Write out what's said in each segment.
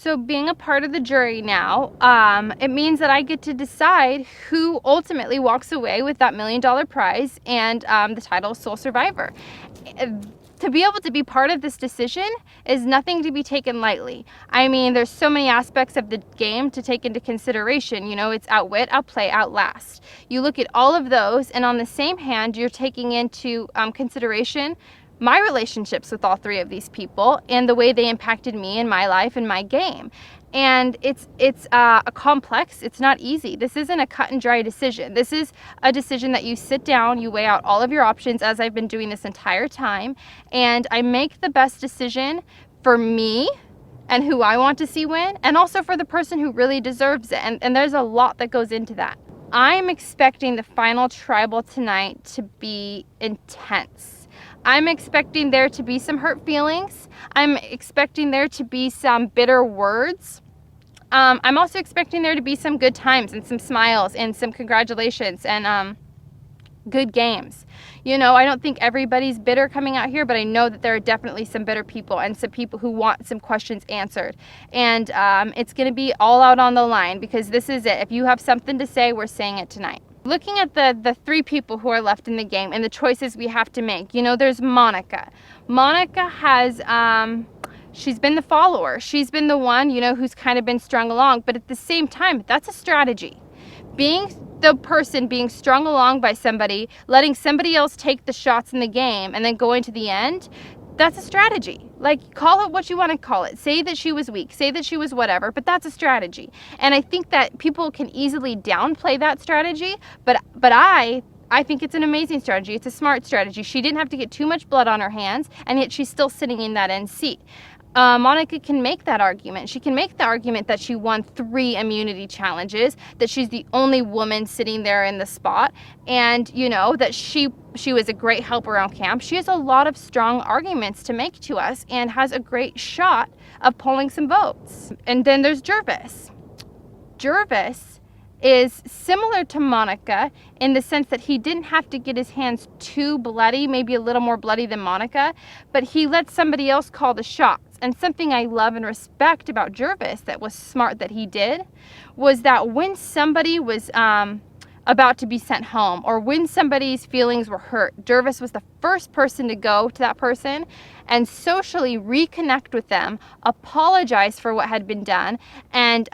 So being a part of the jury now, it means that I get to decide who ultimately walks away with that $1 million prize and the title of Sole Survivor. To be able to be part of this decision is nothing to be taken lightly. I mean, there's so many aspects of the game to take into consideration. You know, it's outwit, outplay, outlast. You look at all of those, and on the same hand, you're taking into consideration my relationships with all three of these people and the way they impacted me in my life and my game. And it's a complex, it's not easy. This isn't a cut and dry decision. This is a decision that you sit down, you weigh out all of your options, as I've been doing this entire time, and I make the best decision for me and who I want to see win, and also for the person who really deserves it. And there's a lot that goes into that. I'm expecting the final tribal tonight to be intense. I'm expecting there to be some hurt feelings. I'm expecting there to be some bitter words. I'm also expecting there to be some good times and some smiles and some congratulations and good games. You know, I don't think everybody's bitter coming out here, but I know that there are definitely some bitter people and some people who want some questions answered. And it's going to be all out on the line, because this is it. If you have something to say, we're saying it tonight. Looking at the three people who are left in the game and the choices we have to make, you know, there's Monica. Monica has, she's been the follower. She's been the one, you know, who's kind of been strung along. But at the same time, that's a strategy. Being the person being strung along by somebody, letting somebody else take the shots in the game and then going to the end, that's a strategy. Like, call it what you want to call it. Say that she was weak, say that she was whatever, but that's a strategy. And I think that people can easily downplay that strategy, but I think it's an amazing strategy. It's a smart strategy. She didn't have to get too much blood on her hands, and yet she's still sitting in that end seat. Monica can make that argument. She can make the argument that she won 3 immunity challenges, that she's the only woman sitting there in the spot, and, you know, that she was a great help around camp. She has a lot of strong arguments to make to us and has a great shot of pulling some votes. And then there's Gervais. Gervais is similar to Monica in the sense that he didn't have to get his hands too bloody, maybe a little more bloody than Monica, but he let somebody else call the shots. And something I love and respect about Gervais that was smart that he did was that when somebody was about to be sent home, or when somebody's feelings were hurt, Gervais was the first person to go to that person and socially reconnect with them, apologize for what had been done, and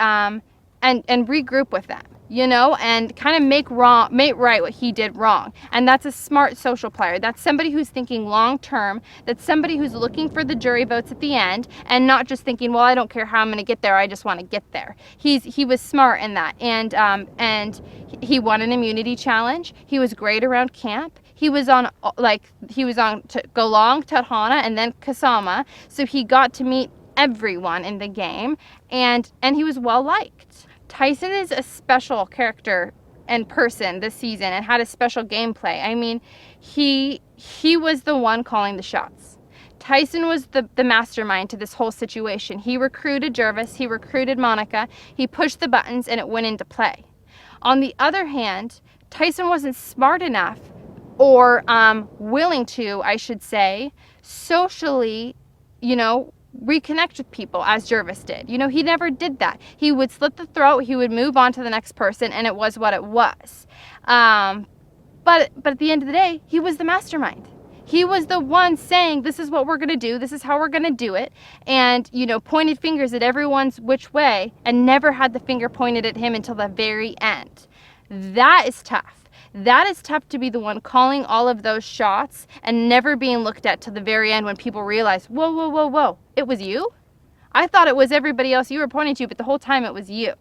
regroup with them, you know, and kind of make right what he did wrong. And that's a smart social player. That's somebody who's thinking long term. That's somebody who's looking for the jury votes at the end and not just thinking, well, I don't care how I'm going to get there, I just want to get there. He was smart in that, and he won an immunity challenge. He was great around camp. He was on Golong, Tadhana, and then Kasama, so he got to meet everyone in the game, and he was well liked. Tyson is a special character and person this season and had a special gameplay. I mean, he was the one calling the shots. Tyson was the mastermind to this whole situation. He recruited Gervais, he recruited Monica, he pushed the buttons, and it went into play. On the other hand, Tyson wasn't smart enough, or willing to, I should say, socially, you know, reconnect with people as Gervais did. You know, he never did that. He would slit the throat, he would move on to the next person, and it was what it was. But at the end of the day, he was the mastermind. He was the one saying, this is what we're going to do, this is how we're going to do it, and, you know, pointed fingers at everyone's which way, and never had the finger pointed at him until the very end. That is tough. That is tough, to be the one calling all of those shots and never being looked at till the very end when people realize, whoa, whoa, whoa, whoa, it was you? I thought it was everybody else you were pointing to, but the whole time it was you.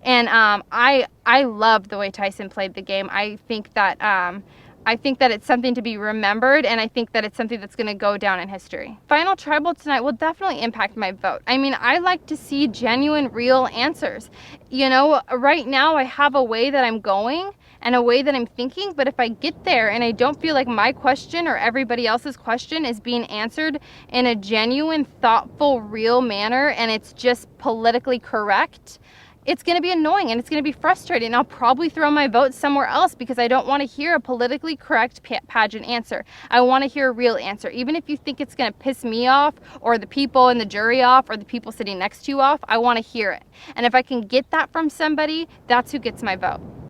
And I love the way Tyson played the game. I think that it's something to be remembered, and I think that it's something that's going to go down in history. Final tribal tonight will definitely impact my vote. I mean, I like to see genuine, real answers. You know, right now I have a way that I'm going and a way that I'm thinking, but if I get there and I don't feel like my question or everybody else's question is being answered in a genuine, thoughtful, real manner, and it's just politically correct, it's going to be annoying and it's going to be frustrating. And I'll probably throw my vote somewhere else because I don't want to hear a politically correct pageant answer. I want to hear a real answer. Even if you think it's going to piss me off or the people in the jury off or the people sitting next to you off, I want to hear it. And if I can get that from somebody, that's who gets my vote.